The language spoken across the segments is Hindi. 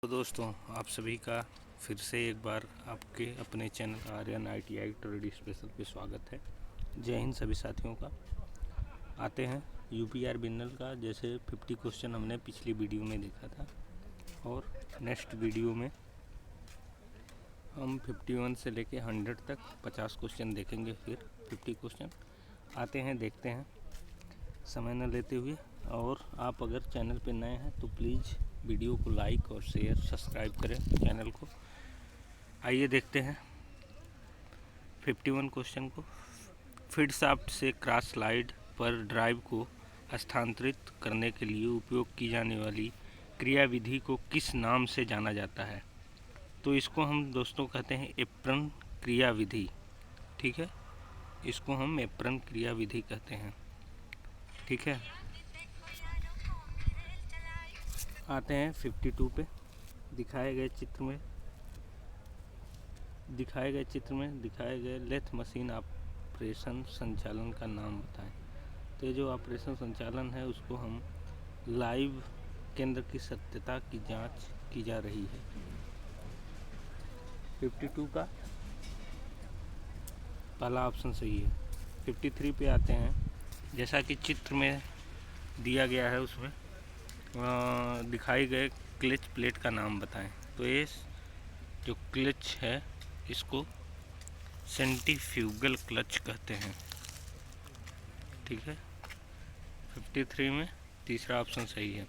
तो दोस्तों, आप सभी का फिर से एक बार आपके अपने channel Aryan ITI trade special पे स्वागत है। जय हिंद सभी साथियों का। आते हैं UPR बिनल का। जैसे 50 क्वेश्चन हमने पिछली वीडियो में देखा था और नेक्स्ट वीडियो में हम 51 से लेके 100 तक 50 क्वेश्चन देखेंगे। फिर 50 क्वेश्चन आते हैं, देखते हैं समय न लेते हुए। और आप अगर चैनल पे नए हैं तो प्लीज़ वीडियो को लाइक और शेयर सब्सक्राइब करें चैनल को। आइए देखते हैं 51 क्वेश्चन को। फीड शाफ्ट से क्रॉस स्लाइड पर ड्राइव को स्थानांतरित करने के लिए उपयोग की जाने वाली क्रियाविधि को किस नाम से जाना जाता है? तो इसको हम दोस्तों कहते हैं एप्रन क्रियाविधि। ठीक है, इसको हम एप्रन क्रियाविधि कहते हैं। ठीक है, आते हैं 52 पे। दिखाए गए चित्र में दिखाए गए लेथ मशीन ऑपरेशन संचालन का नाम बताएं। तो ये जो ऑपरेशन संचालन है उसको हम लाइव केंद्र की सत्यता की जांच की जा रही है। 52 का पहला ऑप्शन सही है। 53 पे आते हैं। जैसा कि चित्र में दिया गया है उसमें दिखाई गए क्लच प्लेट का नाम बताएं। तो ये जो क्लच है इसको सेंट्रीफ्यूगल क्लच कहते हैं। ठीक है, 53 में तीसरा ऑप्शन सही है।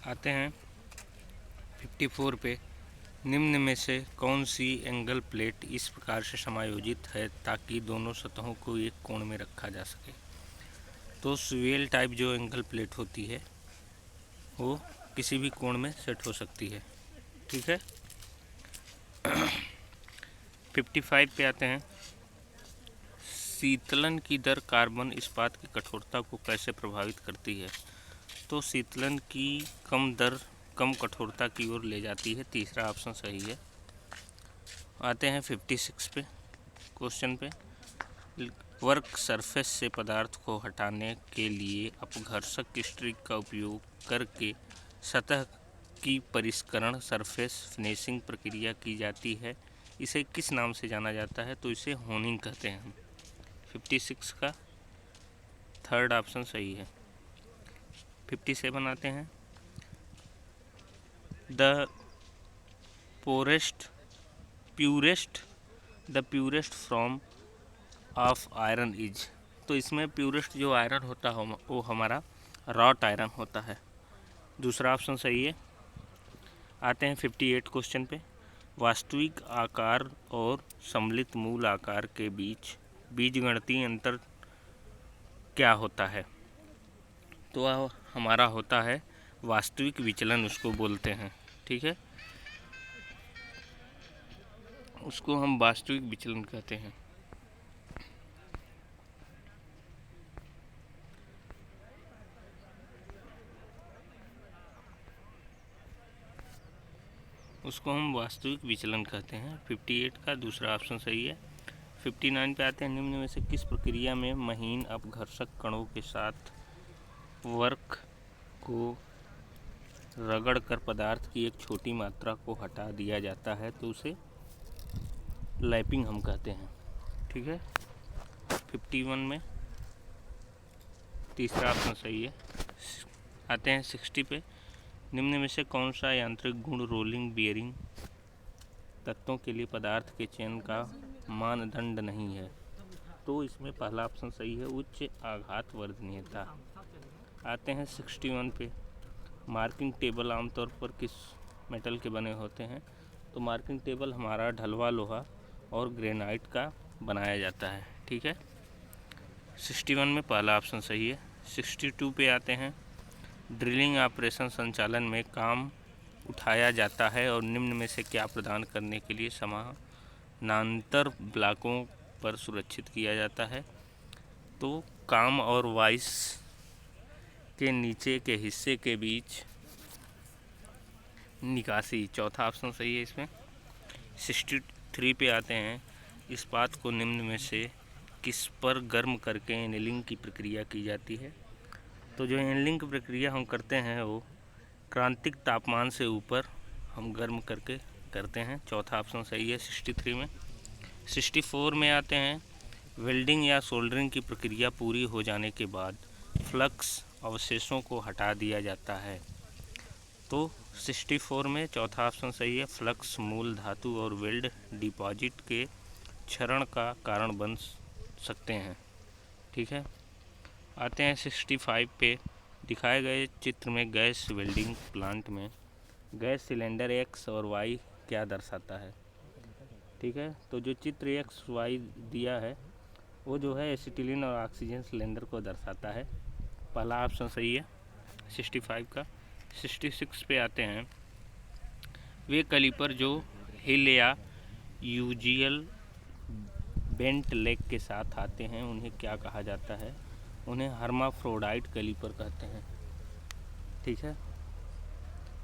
आते हैं 54 पे। निम्न में से कौन सी एंगल प्लेट इस प्रकार से समायोजित है ताकि दोनों सतहों को एक कोण में रखा जा सके? तो स्वेल टाइप जो एंगल प्लेट होती है वो किसी भी कोण में सेट हो सकती है। ठीक है, 55 पे आते हैं। शीतलन की दर कार्बन इस्पात की कठोरता को कैसे प्रभावित करती है? तो शीतलन की कम दर कम कठोरता की ओर ले जाती है। तीसरा ऑप्शन सही है। आते हैं 56 पे क्वेश्चन पे। वर्क सरफेस से पदार्थ को हटाने के लिए अपघर्षक स्ट्रिक का उपयोग करके सतह की परिष्करण सरफेस फिनिशिंग प्रक्रिया की जाती है। इसे किस नाम से जाना जाता है? तो इसे होनिंग कहते हैं हम। 56 का थर्ड ऑप्शन सही है। 57 आते हैं। The purest form of iron is. तो इसमें प्यूरेस्ट जो आयरन होता है वो हमारा रॉट आयरन होता है। दूसरा ऑप्शन सही है। आते हैं 58 क्वेश्चन पे। वास्तविक आकार और सम्मिलित मूल आकार के बीच बीजगणितीय अंतर क्या होता है? तो वह हमारा होता है वास्तविक विचलन, उसको बोलते हैं। ठीक है, उसको हम वास्तविक विचलन कहते हैं। उसको हम वास्तविक विचलन कहते हैं। 58 का दूसरा ऑप्शन सही है। 59 पे आते हैं। निम्न में से किस प्रक्रिया में महीन अपघर्षक कणों के साथ वर्क को रगड़कर पदार्थ की एक छोटी मात्रा को हटा दिया जाता है? तो उसे लैपिंग हम कहते हैं। ठीक है, 51 में तीसरा ऑप्शन सही है। आते हैं 60 पे। निम्न में से कौन सा यांत्रिक गुण रोलिंग बियरिंग तत्वों के लिए पदार्थ के चयन का मानदंड नहीं है? तो इसमें पहला ऑप्शन सही है, उच्च आघात वर्धनीयता। आते हैं 61 पे। मार्किंग टेबल आमतौर पर किस मेटल के बने होते हैं? तो मार्किंग टेबल हमारा ढलवा लोहा और ग्रेनाइट का बनाया जाता है। ठीक है, 61 में पहला ऑप्शन सही है। 62 पे आते हैं। ड्रिलिंग ऑपरेशन संचालन में काम उठाया जाता है और निम्न में से क्या प्रदान करने के लिए समानांतर ब्लॉकों पर सुरक्षित किया जाता है? तो काम और वाइस के नीचे के हिस्से के बीच निकासी, चौथा ऑप्शन सही है इसमें। 63 पे आते हैं। इस्पात को निम्न में से किस पर गर्म करके एनीलिंग की प्रक्रिया की जाती है? तो जो एनीलिंग की प्रक्रिया हम करते हैं वो क्रांतिक तापमान से ऊपर हम गर्म करके करते हैं। चौथा ऑप्शन सही है 63 में। 64 में आते हैं, वेल्डिंग या सोल्डरिंग की प्रक्रिया पूरी हो जाने के बाद फ्लक्स अवशेषों को हटा दिया जाता है। तो 64 में चौथा ऑप्शन सही है, फ्लक्स मूल धातु और वेल्ड डिपॉजिट के क्षरण का कारण बन सकते हैं। ठीक है, आते हैं 65 पे। दिखाए गए चित्र में गैस वेल्डिंग प्लांट में गैस सिलेंडर एक्स और वाई क्या दर्शाता है। ठीक है, तो जो चित्र एक्स वाई दिया है वो जो है एसिटिलीन और ऑक्सीजन सिलेंडर को दर्शाता है। पहला ऑप्शन सही है 65 का। 66 पे आते हैं, वे कैलिपर जो हिल या यूजियल बेंट लेग के साथ आते हैं उन्हें क्या कहा जाता है। उन्हें हर्माफ्रोडाइट कैलिपर कहते हैं। ठीक है,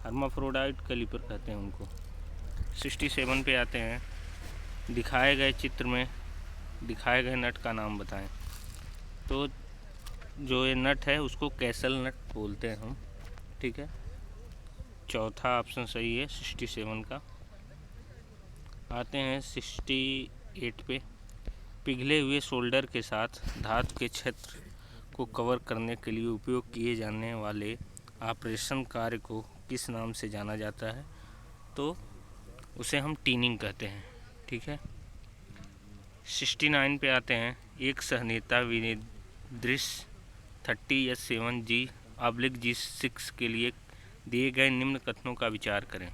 हर्माफ्रोडाइट कैलिपर कहते हैं उनको। 67 पे आते हैं, दिखाए गए चित्र में दिखाए गए नट का नाम बताएं। तो जो ये नट है उसको कैसल नट बोलते हैं हम। ठीक है, चौथा ऑप्शन सही है 67 का। आते हैं 68 पे। पिघले हुए शोल्डर के साथ धातु के क्षेत्र को कवर करने के लिए उपयोग किए जाने वाले ऑपरेशन कार्य को किस नाम से जाना जाता है। तो उसे हम टीनिंग कहते हैं। ठीक है, 69 पे आते हैं, एक सहनीयता विनिर्देश 30S7G/G6 के लिए दिए गए निम्न कथनों का विचार करें।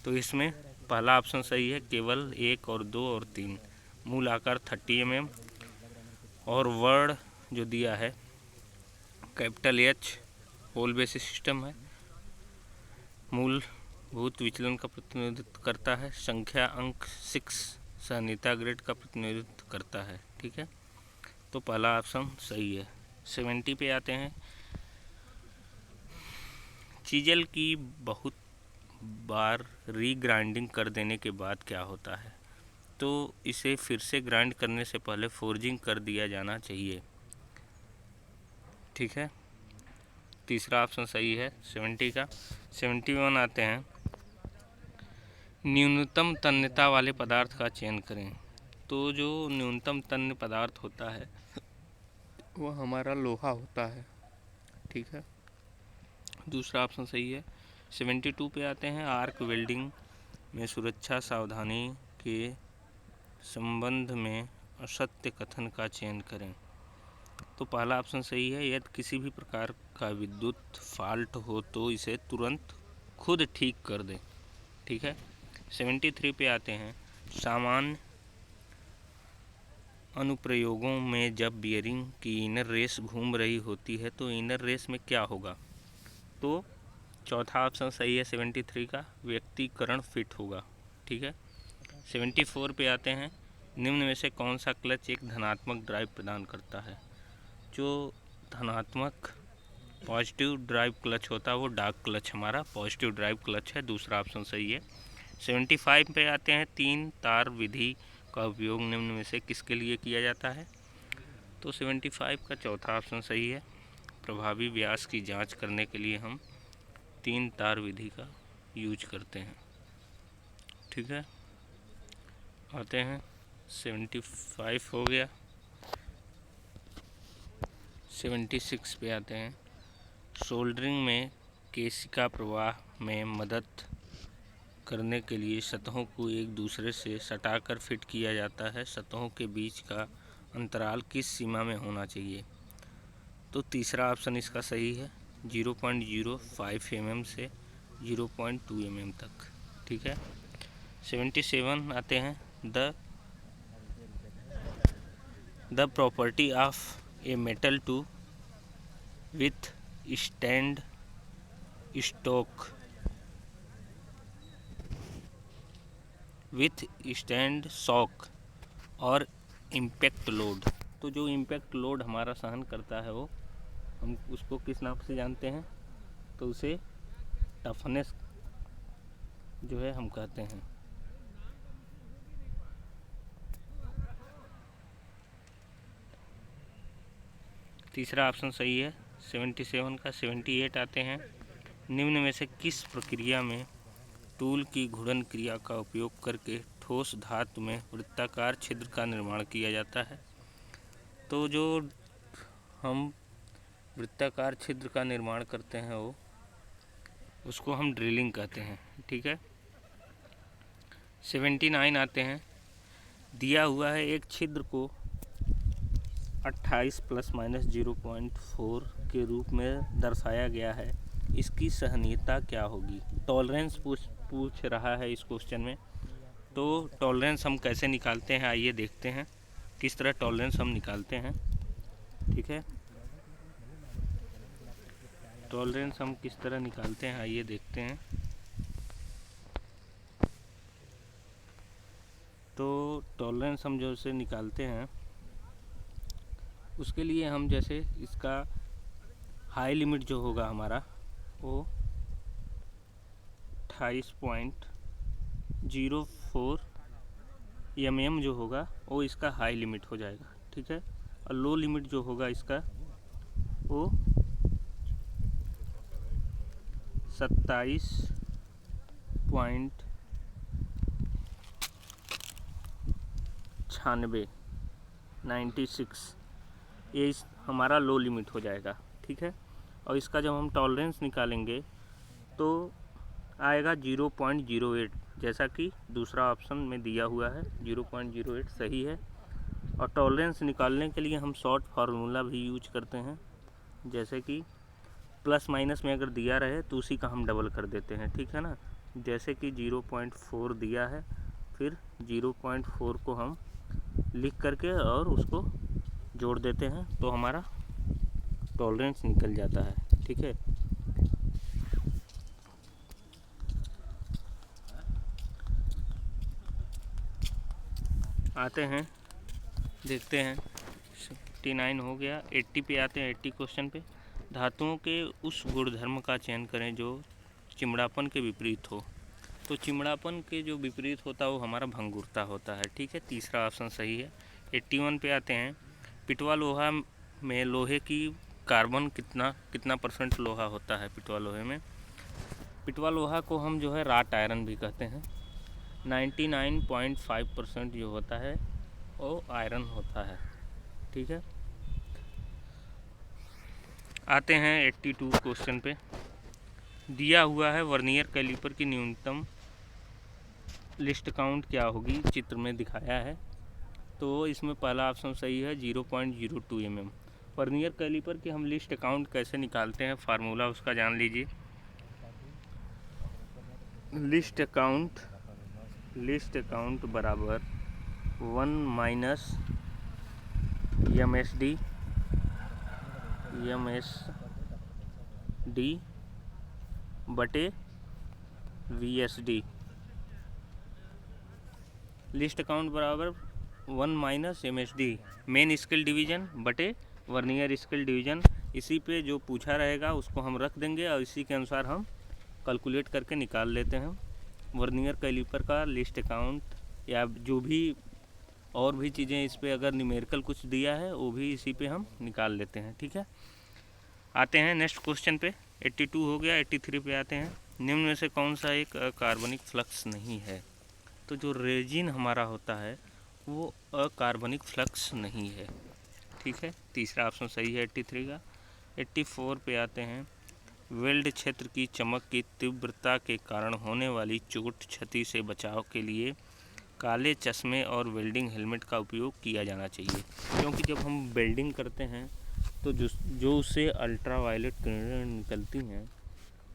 तो इसमें पहला ऑप्शन सही है, केवल 1 और 2 और 3। मूल आकार 30 mm और वर्ड जो दिया है capital H whole basis system है। मूलभूत विचलन का प्रतिनिधित्व करता है। संख्या अंक 6 सहनीयता ग्रेड का प्रतिनिधित्व करता है। ठीक है, तो पहला ऑप्शन सही है। 70 पे आते हैं, चीजल की बहुत बार रीग्राइंडिंग कर देने के बाद क्या होता है। तो इसे फिर से ग्राइंड करने से पहले फोर्जिंग कर दिया जाना चाहिए। ठीक है, तीसरा ऑप्शन सही है 70 का। 71 आते हैं, न्यूनतम तन्यता वाले पदार्थ का चयन करें। तो जो न्यूनतम तन्य पदार्थ होता है वो हमारा लोहा होता है। ठीक है, दूसरा ऑप्शन सही है। 72 पे आते हैं, आर्क वेल्डिंग में सुरक्षा सावधानी के संबंध में असत्य कथन का चयन करें। तो पहला ऑप्शन सही है, यदि किसी भी प्रकार का विद्युत फॉल्ट हो तो इसे तुरंत खुद ठीक कर दें। ठीक है, 73 पे आते हैं, सामान्य अनुप्रयोगों में जब बियरिंग की इनर रेस घूम रही होती है तो इनर रेस में क्या होगा। तो चौथा ऑप्शन सही है 73 का, व्यक्तिकरण फिट होगा। ठीक है, 74 पे आते हैं, निम्न में से कौन सा क्लच एक धनात्मक ड्राइव प्रदान करता है। जो धनात्मक पॉजिटिव ड्राइव क्लच होता है वो डार्क क्लच हमारा पॉजिटिव ड्राइव क्लच है। दूसरा ऑप्शन सही है। 75 पे आते हैं, 3 तार विधि का उपयोग निम्न में से किसके लिए किया जाता है। तो 75 का चौथा ऑप्शन सही है, प्रभावी व्यास की जांच करने के लिए हम 3 तार विधि का यूज करते हैं। ठीक है, आते हैं 75 हो गया। 76 पे आते हैं, सोल्डरिंग में केशिका प्रवाह में मदद करने के लिए सतहों को एक दूसरे से सटाकर फिट किया जाता है। सतहों के बीच का अंतराल किस सीमा में होना चाहिए। तो तीसरा ऑप्शन इसका सही है, 0.05 mm से 0.2 mm तक। ठीक है, 77 आते हैं, the property of a metal to withstand stock withstand shock और इम्पैक्ट लोड। तो जो इम्पैक्ट लोड हमारा सहन करता है वो हम उसको किस नाम से जानते हैं। तो उसे टफनेस जो है हम कहते हैं। तीसरा ऑप्शन सही है 77 का। 78 आते हैं, निम्न में से किस प्रक्रिया में टूल की घूर्णन क्रिया का उपयोग करके ठोस धातु में वृत्ताकार छिद्र का निर्माण किया जाता है। तो जो हम वृत्ताकार छिद्र का निर्माण करते हैं उसको हम ड्रिलिंग कहते हैं। ठीक है। 79 आते हैं। दिया हुआ है एक छिद्र को 28 ± 0.4 के रूप में दर्शाया गया है, इसकी सहनीयता क्या होगी। टॉलरेंस पूछ रहा है इस क्वेश्चन में। तो टॉलरेंस हम कैसे निकालते हैं आइए देखते हैं किस तरह टॉलरेंस हम निकालते हैं। ठीक है, टॉलरेंस हम किस तरह निकालते हैं आइए देखते हैं। तो टॉलरेंस हम जो से निकालते हैं उसके लिए हम जैसे इसका हाई लिमिट जो होगा हमारा वो 28.04 mm जो होगा वो इसका हाई लिमिट हो जाएगा। ठीक है, और लो लिमिट जो होगा इसका वो 27.96 ये इस हमारा लो लिमिट हो जाएगा। ठीक है, और इसका जब हम टॉलरेंस निकालेंगे तो आएगा 0.08, जैसा कि दूसरा ऑप्शन में दिया हुआ है 0.08 सही है। और टॉलरेंस निकालने के लिए हम शॉर्ट फार्मूला भी यूज करते हैं, जैसे कि प्लस माइनस में अगर दिया रहे तो उसी का हम डबल कर देते हैं। ठीक है ना, जैसे कि 0.4 दिया है फिर 0.4 को हम लिख करके और उसको जोड़ देते हैं तो हमारा टॉलरेंस निकल जाता है। ठीक है, आते हैं देखते हैं 79 हो गया। 80 पे आते हैं। 80 क्वेश्चन पे धातुओं के उस गुणधर्म का चयन करें जो चिमड़ापन के विपरीत हो। तो चिमड़ापन के जो विपरीत होता है वो हमारा भंगुरता होता है। ठीक है, तीसरा ऑप्शन सही है। 81 पे आते हैं। पिटवा लोहा में लोहे की कार्बन कितना % लोहा होता है पिटवा लोहे में। पिटवा लोहा को हम जो है राट आयरन भी कहते हैं। 99.5% जो होता है वो आयरन होता है। ठीक है, आते हैं 82 क्वेश्चन पे। दिया हुआ है वर्नियर कैलिपर की न्यूनतम लिस्ट काउंट क्या होगी, चित्र में दिखाया है। तो इसमें पहला ऑप्शन सही है 0.02 mm। वर्नियर कैलिपर की हम लिस्ट काउंट कैसे निकालते हैं, फार्मूला उसका जान लीजिए। लिस्ट काउंट बराबर 1 - MSD बटे VSD। लिस्ट काउंट बराबर 1 - MSD मेन स्केल डिवीज़न बटे वर्नियर स्केल डिवीज़न। इसी पे जो पूछा रहेगा उसको हम रख देंगे और इसी के अनुसार हम कैलकुलेट करके निकाल लेते हैं वर्नियर कैलिपर का लिस्ट काउंट, या जो भी और भी चीज़ें इस पे अगर न्यूमेरिकल कुछ दिया है वो भी इसी पे हम निकाल लेते हैं। ठीक है, आते हैं नेक्स्ट क्वेश्चन पे। 82 हो गया। 83 पे आते हैं। निम्न में से कौन सा एक अकार्बनिक फ्लक्स नहीं है। तो जो रेजिन हमारा होता है वो अकार्बनिक फ्लक्स नहीं है। ठीक है, तीसरा ऑप्शन सही है 83 का। 84 पे आते हैं। वेल्ड क्षेत्र की चमक की तीव्रता के कारण होने वाली चोट क्षति से बचाव के लिए काले चश्मे और वेल्डिंग हेलमेट का उपयोग किया जाना चाहिए, क्योंकि जब हम वेल्डिंग करते हैं तो जो उससे अल्ट्रा वायलेट किरणें निकलती हैं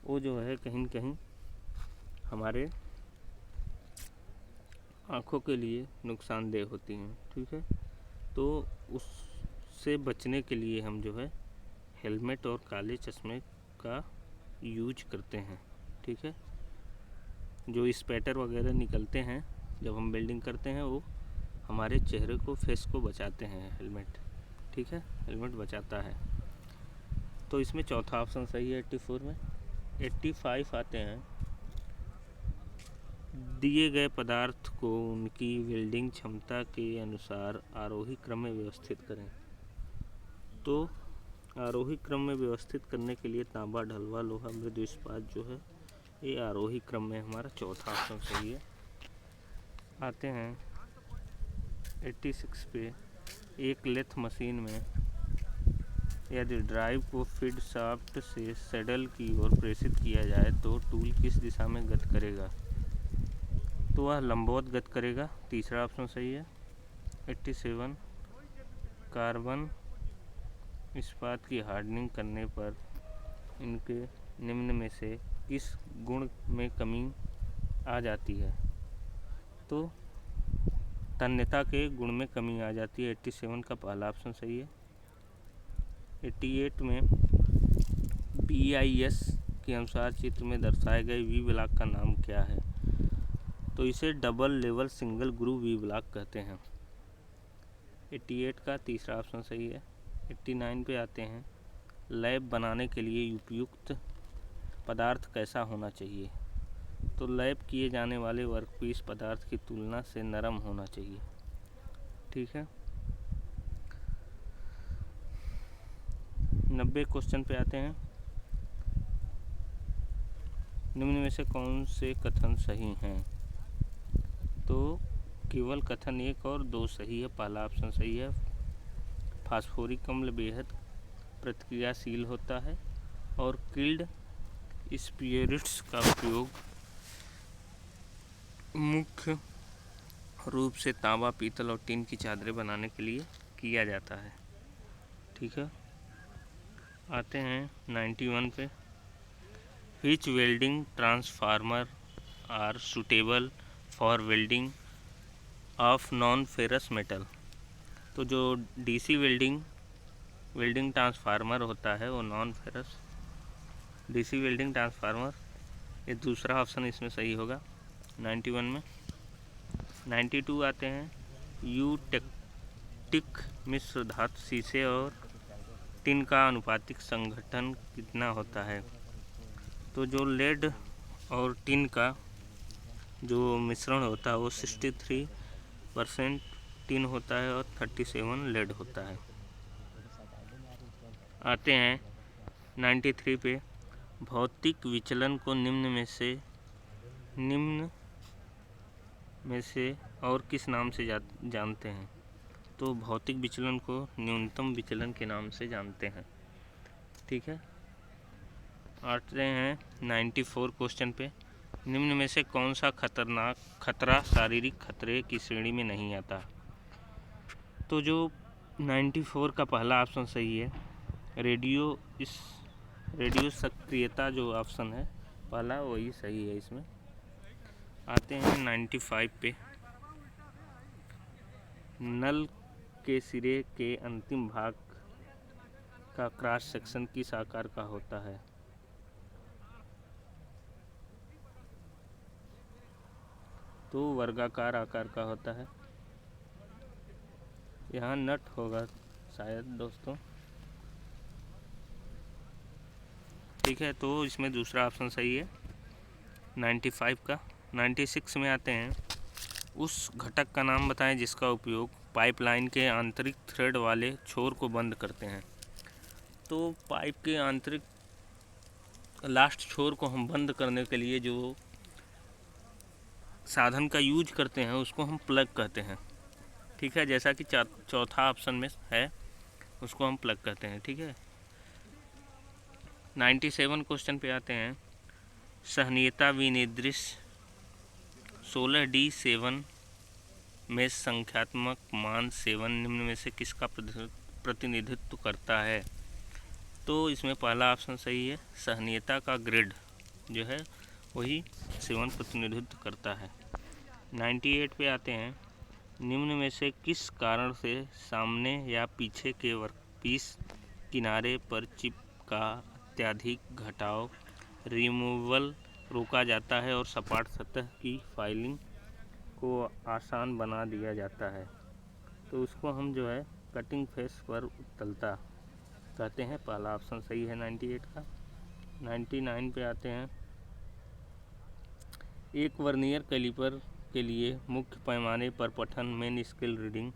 वो जो है कहीं न कहीं हमारे आँखों के लिए नुकसानदेह होती हैं। ठीक है, तो उससे बचने के लिए हम जो है हेलमेट और काले चश्मे का यूज करते हैं। ठीक है, जो स्पैटर वगैरह निकलते हैं जब हम वेल्डिंग करते हैं वो हमारे चेहरे को, फेस को बचाते हैं हेलमेट। ठीक है, हेलमेट बचाता है। तो इसमें चौथा ऑप्शन सही है 84 में। 85 आते हैं। दिए गए पदार्थ को उनकी वेल्डिंग क्षमता के अनुसार आरोही क्रम में व्यवस्थित करें। तो आरोही क्रम में व्यवस्थित करने के लिए तांबा, ढलवा, लोहा, मृदु इस्पात जो है ये आरोही क्रम में हमारा चौथा ऑप्शन सही है। आते हैं 86 पे। एक लेथ मशीन में यदि ड्राइव को फीड शाफ्ट से सैडल की ओर प्रेषित किया जाए तो टूल किस दिशा में गति करेगा? तो वह लंबवत गति करेगा। तीसरा ऑप्शन सही है। 87 कार्बन इस्पात की हार्डनिंग करने पर इनके निम्न में से किस गुण में कमी आ जाती है? तो तन्यता के गुण में कमी आ जाती है। 87 का पहला ऑप्शन सही है। 88 में BIS के अनुसार चित्र में दर्शाए गए वी ब्लॉक का नाम क्या है? तो इसे double level single groove V block कहते हैं। 88 का तीसरा ऑप्शन सही है। 89 पे आते हैं। लैब बनाने के लिए उपयुक्त पदार्थ कैसा होना चाहिए? तो लैब किए जाने वाले वर्कपीस पदार्थ की तुलना से नरम होना चाहिए। ठीक है। 90 क्वेश्चन पे आते हैं। निम्न में से कौन से कथन सही हैं? तो केवल कथन 1 और 2 सही है। पहला ऑप्शन सही है। फास्फोरिक अम्ल बेहद प्रतिक्रियाशील होता है और किल्ड स्पिरिट्स का उपयोग मुख्य रूप से तांबा, पीतल और टिन की चादरें बनाने के लिए किया जाता है। ठीक है। आते हैं 91 पे। Which welding transformer are suitable for welding of non ferrous metal? तो जो DC वेल्डिंग ट्रांसफार्मर होता है वो non ferrous DC welding transformer, ये दूसरा ऑप्शन इसमें सही होगा 91 में। 92 आते हैं। यूटेक्टिक मिश्र धातु शीशे और टिन का अनुपातिक संघटन कितना होता है? तो जो लेड और टिन का जो मिश्रण होता है वो 63% टिन होता है और 37 लेड होता है। आते हैं 93 पे। भौतिक विचलन को निम्न में से और किस नाम से जानते हैं? तो भौतिक विचलन को न्यूनतम विचलन के नाम से जानते हैं। ठीक है। आते हैं 94 क्वेश्चन पे। निम्न में से कौन सा खतरा शारीरिक खतरे की श्रेणी में नहीं आता? तो जो 94 का पहला ऑप्शन सही है। रेडियो सक्रियता जो ऑप्शन है पहला वही सही है इसमें। आते हैं 95 पे। नल के सिरे के अंतिम भाग का क्रॉस सेक्शन किस आकार का होता है? तो वर्गाकार आकार का होता है। यहाँ नट होगा शायद दोस्तों। ठीक है, तो इसमें दूसरा ऑप्शन सही है 95 का। 96 में आते हैं। उस घटक का नाम बताएं जिसका उपयोग पाइपलाइन के आंतरिक थ्रेड वाले छोर को बंद करते हैं। तो पाइप के आंतरिक लास्ट छोर को हम बंद करने के लिए जो साधन का यूज करते हैं उसको हम प्लग कहते हैं। ठीक है, जैसा कि चौथा ऑप्शन में है उसको हम प्लग कहते हैं। ठीक है। 97 क्वेश्चन पे आते हैं। सहनीयता विनिर्देश 16D7 में संख्यात्मक मान 7 निम्न में से किसका प्रतिनिधित्व करता है? तो इसमें पहला ऑप्शन सही है। सहनीयता का ग्रेड जो है वही 7 प्रतिनिधित्व करता है। 98 पे आते हैं। निम्न में से किस कारण से सामने या पीछे के वर्कपीस किनारे पर चिप का अत्यधिक घटाव रिमूवल रोका जाता है और सपाट सतह की फाइलिंग को आसान बना दिया जाता है? तो उसको हम जो है कटिंग फेस पर उत्तलता कहते हैं। पहला ऑप्शन सही है 98 का। 99 पे आते हैं। एक वर्नियर कैलिपर के लिए मुख्य पैमाने पर पठन मेन स्केल रीडिंग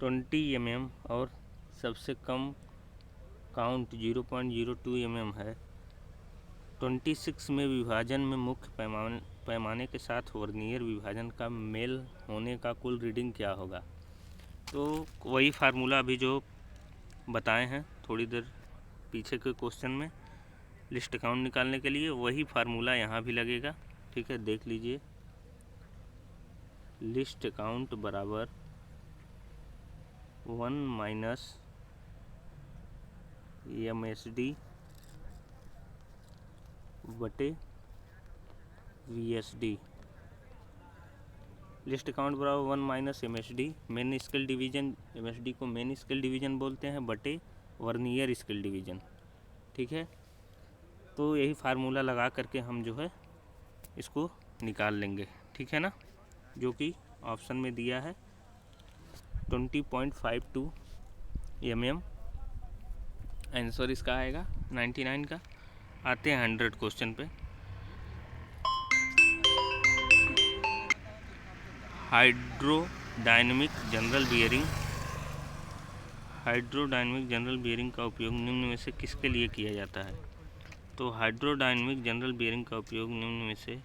20 mm और सबसे कम काउंट 0.02 mm है। 26 में विभाजन में मुख्य पैमाने के साथ वर्नियर विभाजन का मेल होने का कुल रीडिंग क्या होगा। तो वही फार्मूला अभी जो बताए हैं थोड़ी देर पीछे के क्वेश्चन में लिस्ट काउंट निकालने के लिए, वही फार्मूला यहाँ भी लगेगा। ठीक है, देख लीजिए। लिस्ट काउंट बराबर 1 माइनस MSD बटे VSD। लिस्ट काउंट बराबर 1 minus MSD, main scale division, MSD को मेन स्केल डिवीजन बोलते हैं, बटे वर्नियर स्केल डिवीजन। ठीक है, तो यही फार्मूला लगा करके हम जो है इसको निकाल लेंगे। ठीक है ना, जो कि ऑप्शन में दिया है 20.52 mm। आंसर इसका आएगा 99 का। आते हैं 100 क्वेश्चन पे। हाइड्रोडायनेमिक जनरल बियरिंग का उपयोग निम्न में से किसके लिए किया जाता है। तो हाइड्रोडायनेमिक जनरल बियरिंग का उपयोग निम्न में से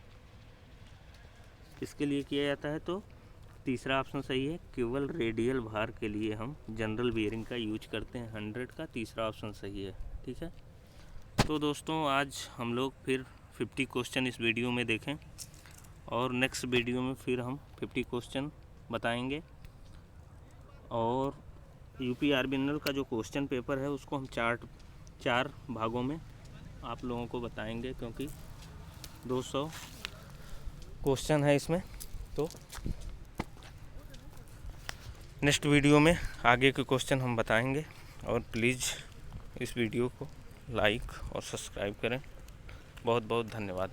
किसके लिए किया जाता है। तो तीसरा ऑप्शन सही है, केवल रेडियल भार के लिए हम जनरल बियरिंग का यूज करते हैं। 100 का तीसरा ऑप्शन सही है। ठीक है, तो दोस्तों आज हम लोग फिर 50 क्वेश्चन इस वीडियो में देखें और नेक्स्ट वीडियो में फिर हम 50 क्वेश्चन बताएंगे। और UPRBNL का जो क्वेश्चन पेपर है उसको हम चार भागों में आप लोगों को बताएंगे, क्योंकि 200 क्वेश्चन है इसमें। तो नेक्स्ट वीडियो में आगे के क्वेश्चन हम बताएंगे। और प्लीज़ इस वीडियो को लाइक और सब्सक्राइब करें। बहुत बहुत धन्यवाद।